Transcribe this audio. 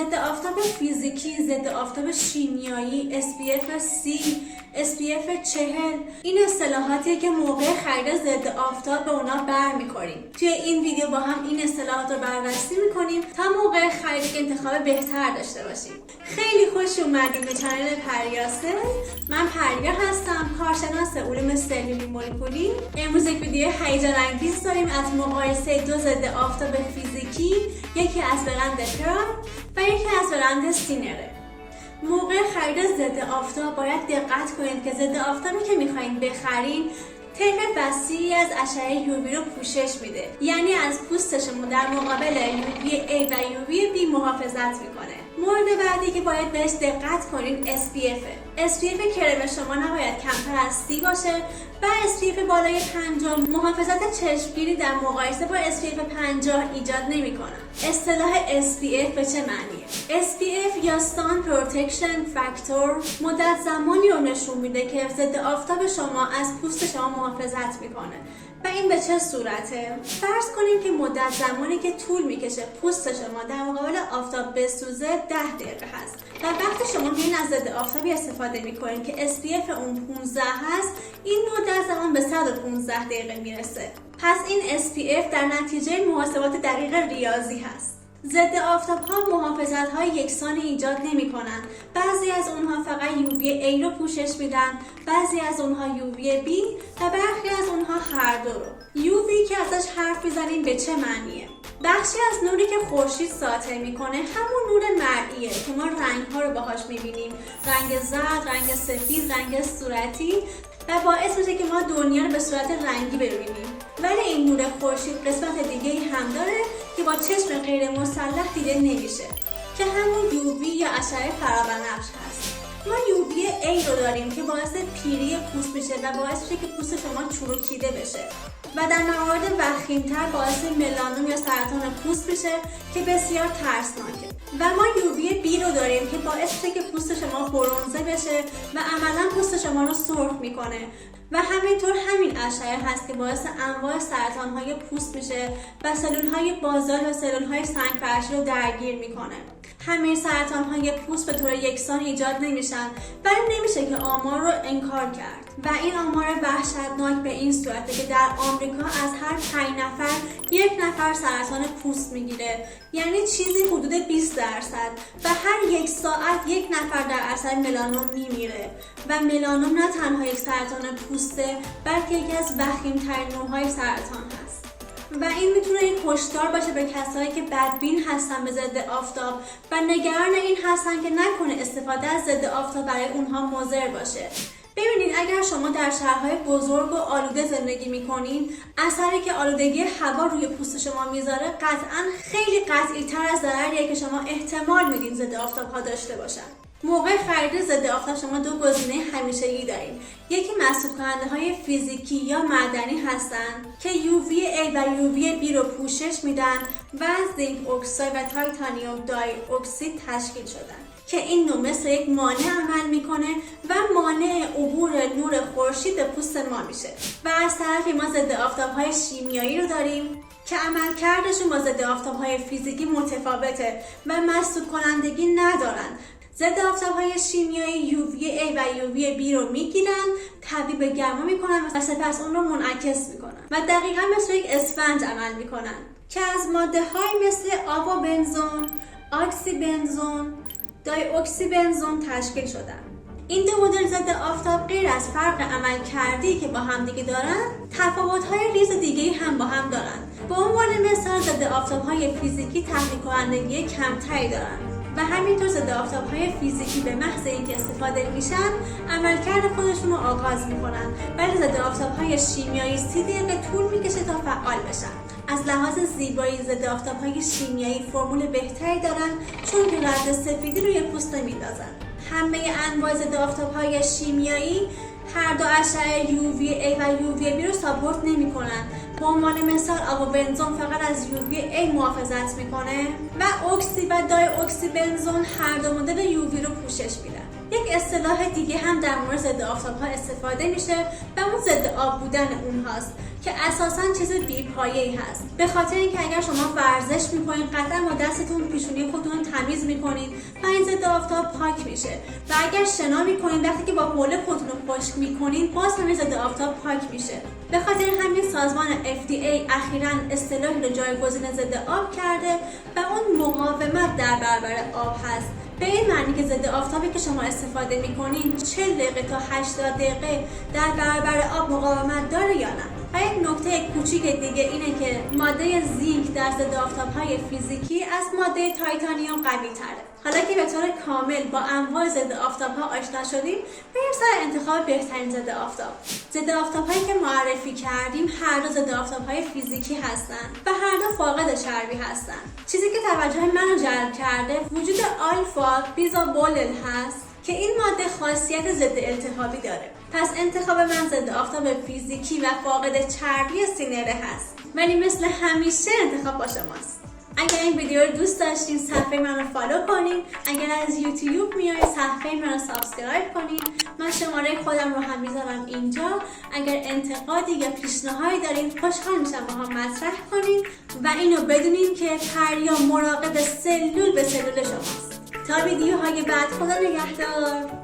ضد آفتاب فیزیکی، ضد آفتاب شیمیایی، SPF 30، SPF 40. این اصطلاحاتیه که موقع خرید ضد آفتاب به اونا برمیخوریم. توی این ویدیو با هم این اصطلاحات رو بررسی میکنیم تا موقع خرید انتخاب بهتر داشته باشیم. خیلی خوش اومدیم به کانال پریاسه. من پریا هستم، کارشناس علوم سلولی مولکولی. امروز یک ویدیو هیجان انگیز داریم از مقایسه دو ضد آفتاب فیزیکی، یکی از برند پرال و یکی از برند سینره. موقع خرید ضد آفتاب باید دقت کنید که ضد آفتابی که میخواین بخرین طیف وسیعی از اشعه یووی رو پوشش میده، یعنی از پوست شما در مقابل یووی A و یووی B محافظت میکنه. مورد بعدی که باید بهش دقت کنید SPF کرم شما نباید کمتر از 30 باشه و SPF بالای 50 محافظت چشمگیری در مقایسه با SPF 50 ایجاد نمیکنه. اصطلاح SPF به چه معنیه؟ SPF یا Sun Protection Factor مدت زمانی رو نشون میده که ضد آفتاب شما از پوست شما محافظت میکنه. و این به چه صورته؟ فرض کنید که مدت زمانی که طول میکشه پوست شما در مقابل آفتاب بسوزه 10 دقیقه هست و وقتی شما میرین از ضد آفتابی استفاده میکنین که SPF اون 15 هست، این مدت زمان به 115 دقیقه میرسه. پس این SPF در نتیجه محاسبات دقیق ریاضی هست. ضد آفتاب ها محافظت های یکسانی ایجاد نمی کنن. بعضی از اونها فقط یووی A رو پوشش میدن، بعضی از اونها یووی B و برخی از اونها هر دو رو. یووی که ازش حرف میزنیم به چه معنیه؟ بخشی از نوری که خورشید ساطع میکنه همون نور مرئیه که ما رنگ ها رو باهاش میبینیم، رنگ زرد، رنگ سفید، رنگ صورتی، و باعث میشه که ما دنیا رو به صورت رنگی ببینیم. ولی این نور خورشید قسمت دیگه‌ای هم داره که با چشم غیر مسلح دیده نمیشه که همون یووی یا اشعه فرابنفش هست. ما یووی A رو داریم که باعث پیری پوست میشه و باعث میشه که پوست شما چروکیده بشه و در موارد وخیم‌تر باعث ملانوم یا سرطان پوست میشه که بسیار ترسناکه. و ما یووی B رو داریم که باعث میشه که پوست شما برنزه بشه و عملا پوست شما رو سرخ میکنه و همینطور همین اشعه هست که باعث انواع سرطان‌های پوست میشه و سلول‌های بازال و سلول‌های سنگ‌فرشی رو درگیر میکنه. همه سرطان‌های پوست به طور یکسان ایجاد نمیشن، ولی نمیشه که آمار رو انکار کرد. و این آمار وحشتناک به این صورته که در آمریکا از هر 5 نفر 1 نفر سرطان پوست میگیره، یعنی چیزی حدود 20%، و هر 1 ساعت 1 نفر در اثر ملانوم میمیره. و ملانوم نه تنها یک سرطان پوسته، بلکه یکی از وخیم‌ترین نوع‌های سرطان هست. و این میتونه یک هشدار باشه به کسایی که بدبین هستن به ضد آفتاب و نگران این هستن که نکنه استفاده از ضد آفتاب برای اونها مضر باشه. ببینید، اگر شما در شهرهای بزرگ و آلوده زندگی میکنین، اثری که آلودگی هوا روی پوست شما میذاره قطعاً خیلی قطعی تر از ضرریه که شما احتمال میدین ضد آفتاب ها داشته باشن. موقع خرید ضد آفتاب شما دو گزینه همیشگی دارین. یکی مسدود کننده های فیزیکی یا معدنی هستن که یووی A و یووی B رو پوشش میدن و از زینک اکساید و تایتانیوم دای اکسید تشکیل شدن که این نوع مثل یک مانع عمل میکنه و مانع عبور نور خورشید به پوست ما میشه. و از طرفی ما ضد آفتاب های شیمیایی رو داریم که عملکردشون با ضد آفتاب های فیزیکی متفاوته و مسدود کنندگی ندارن. ضد آفتاب‌های شیمیایی یووی A و یووی B رو میگیرن، تبدیل به گرما میکنن و سپس اون رو منعکس میکنن و دقیقاً مثل یک اسفنج عمل میکنن که از ماده‌های مثل آب و بنزون، آکسی بنزون، دای اکسی بنزون تشکیل شدن. این دو مدل ضد آفتاب غیر از فرق عملکردی که با هم دیگه دارن، تفاوت‌های ریز دیگه‌ای هم با هم دارن. به عنوان مثال ضد آفتاب‌های فیزیکی تحریک کنندگی کمتری دارن و همینطور ضد آفتاب‌های فیزیکی به محض اینکه استفاده میشن عملکرد خودشون رو آغاز میکنن، ولی ضد آفتاب‌های شیمیایی 30 دقیقه طول میکشه تا فعال بشن. از لحاظ زیبایی ضد آفتاب‌های شیمیایی فرمول بهتری دارن چون که رد سفیدی روی پوست نمیندازن. همه انواع ضد آفتاب‌های شیمیایی هر دو اشعه یووی A و یووی B رو ساپورت نمی‌کنن به عنوان مثال آب بنزون فقط از UV A محافظت میکنه و اکسی و دای اکسی بنزون هر دو مدل UV رو پوشش میدن. یک اصطلاح دیگه هم در مورد ضد آفتاب ها استفاده میشه و اون ضد آب بودن اونهاست که اساساً چیز بی‌پایه‌ای هست. به خاطر اینکه اگر شما ورزش میکنید قطعا با دستتون پیشونی خودتون تمیز میکنید و این ضد آفتاب پاک میشه و اگر شنا میکنید وقتی که با حوله خودتون رو خشک میکنید باز هم ضد آفتاب پاک میشه. به خاطر همین سازمان FDA اخیراً اصطلاحی رو جایگزین ضد آب کرده و اون مقاومت در برابر آب هست. به این معنی که ضد آفتابی که شما استفاده میکنید 40 دقیقه تا 80 دقیقه در برابر آب مقاومت داره یا نه. و یک نکته کوچیک دیگه اینه که ماده زینک در ضد آفتاب‌های فیزیکی از ماده تایتانیوم قوی تره. حالا که به طور کامل با انواع ضد آفتاب‌ها آشنا شدیم، بریم سر انتخاب بهترین ضد آفتاب. ضد آفتاب‌هایی که معرفی کردیم هر دو ضد آفتاب‌های فیزیکی هستن و هر دو فاقد چربی هستن. چیزی که توجه منو جلب کرده وجود آلفا بیزابولل هست که این ماده خاصیت ضد التهابی داره. پس انتخاب من ضد آفتاب فیزیکی و فاقد چربی سینره هست. ولی مثل همیشه انتخاب با شماست. اگر این ویدیو رو دوست داشتین صفحه من رو فالو کنین. اگر از یوتیوب میایید صفحه من رو سابسکرایب کنین. من شماره خودم رو هم میذارم اینجا. اگر انتقادی یا پیشنهادی دارین خوشحال میشم با هم مطرح کنین و اینو بدونین که پریا مراقب سلول به سلول شماست. تا ویدیوهای بعد خدا نگهدار.